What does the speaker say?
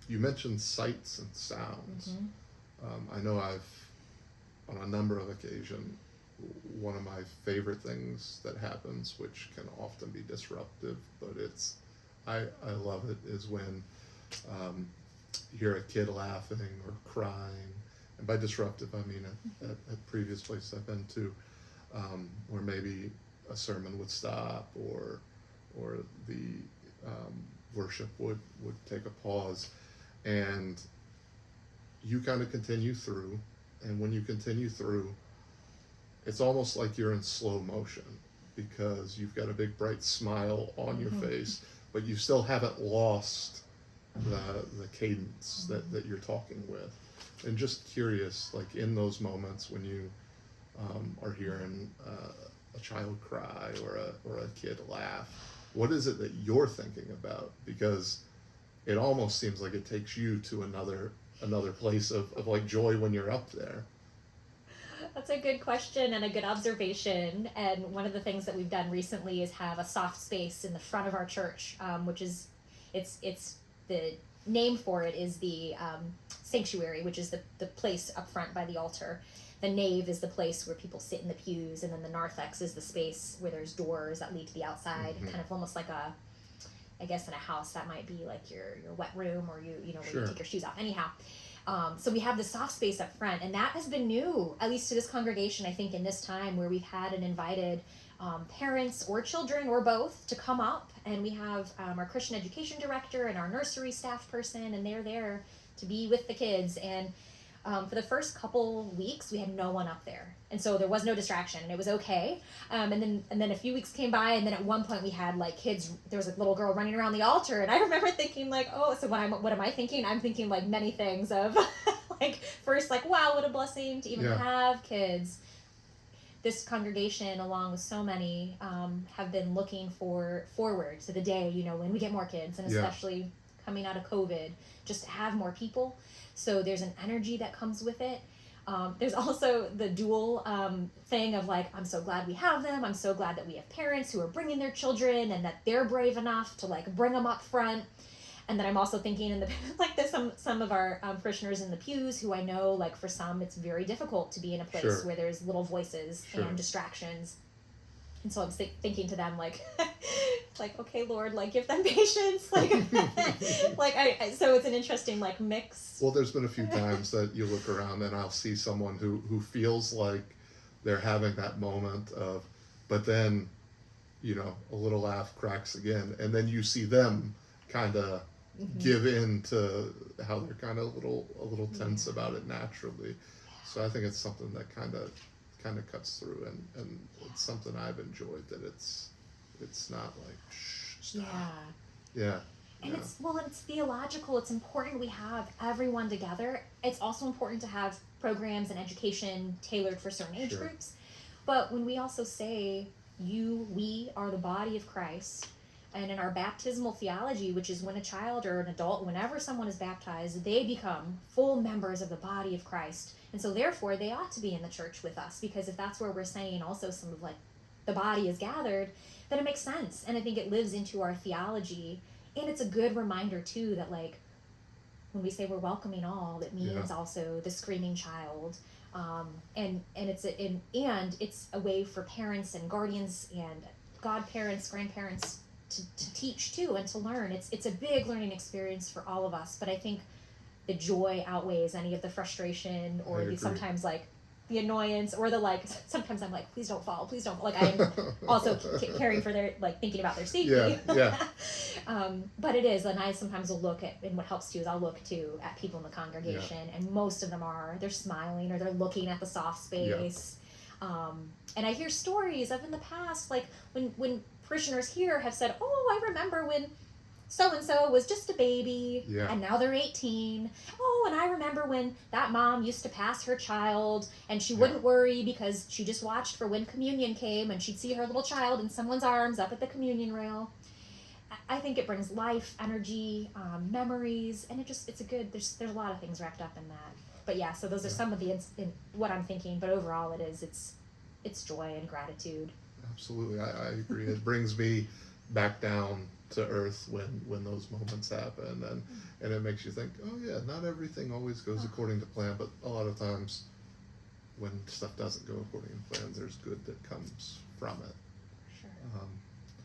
You mentioned sights and sounds. Mm-hmm. I know on a number of occasions, one of my favorite things that happens, which can often be disruptive, but I love it, is when um, you hear a kid laughing or crying. And by disruptive, I mean at previous places I've been to, where maybe a sermon would stop, or the um, worship would take a pause, and you kind of continue through. And when you continue through, it's almost like you're in slow motion, because you've got a big bright smile on your Mm-hmm. face, but you still haven't lost the cadence that you're talking with. And just curious, like in those moments when you are hearing a child cry, or a kid laugh, what is it that you're thinking about? Because it almost seems like it takes you to another place of like joy when you're up there. That's a good question and a good observation. And one of the things that we've done recently is have a soft space in the front of our church, which is, it's the name for it is the sanctuary, which is the place up front by the altar. The nave is the place where people sit in the pews, and then the narthex is the space where there's doors that lead to the outside, Mm-hmm. kind of almost like I guess in a house that might be like your wet room, or you know where Sure. you take your shoes off. Anyhow, so we have the soft space up front, and that has been new, at least to this congregation, I think, in this time where we've had and invited parents or children or both to come up, and we have our Christian education director and our nursery staff person, and they're there to be with the kids. And for the first couple weeks, we had no one up there, and so there was no distraction, and it was okay. And then a few weeks came by, and then at one point we had like kids. There was a little girl running around the altar, and I remember thinking like, oh, so what am I thinking? I'm thinking like many things of like first like, wow, what a blessing to even Yeah. have kids. This congregation, along with so many, have been looking forward to the day, when we get more kids, and Yeah. especially coming out of COVID, just to have more people. So there's an energy that comes with it. There's also the dual thing of like, I'm so glad we have them. I'm so glad that we have parents who are bringing their children, and that they're brave enough to like bring them up front. And then I'm also thinking in the like there's some of our parishioners in the pews who I know, like for some it's very difficult to be in a place Sure. where there's little voices Sure. and distractions. And so I'm thinking to them like, like, okay, Lord, like give them patience, like, like so it's an interesting like mix. Well, there's been a few times that you look around and I'll see someone who feels like they're having that moment of, but then, a little laugh cracks again, and then you see them kind of Mm-hmm. give in to how they're kind of a little tense about it naturally. So I think it's something that kind of cuts through, and it's something I've enjoyed, that it's not like shh, stop. Yeah. Yeah. And Yeah. it's theological. It's important we have everyone together. It's also important to have programs and education tailored for certain age Sure. groups. But when we also say we are the body of Christ, and in our baptismal theology, which is when a child or an adult, whenever someone is baptized, they become full members of the body of Christ. And so therefore they ought to be in the church with us, because if that's where we're saying also some of like the body is gathered, then it makes sense. And I think it lives into our theology. And it's a good reminder too that like when we say we're welcoming all, that means Yeah. also the screaming child. And it's a way for parents and guardians and godparents, grandparents to teach too, and to learn. It's a big learning experience for all of us. But I think the joy outweighs any of the frustration, I or the agree. sometimes like the annoyance, or the like. Sometimes I'm like, please don't fall, please don't. Like I'm also caring for their like thinking about their safety. Yeah. Yeah. But it is, and I sometimes will look at, and what helps too is I'll look too at people in the congregation, and most of them they're smiling, or they're looking at the soft space. And I hear stories of in the past, like when parishioners here have said, oh, I remember when so and so was just a baby, Yeah. and now they're 18. Oh, and I remember when that mom used to pass her child, and she wouldn't worry because she just watched for when communion came, and she'd see her little child in someone's arms up at the communion rail. I think it brings life, energy, memories, and it's a good. There's a lot of things wrapped up in that. But yeah, so those are some of the in what I'm thinking. But overall, it's joy and gratitude. Absolutely. I agree. It brings me back down to earth when those moments happen, and it makes you think, oh yeah, not everything always goes according to plan, but a lot of times when stuff doesn't go according to plan, there's good that comes from it.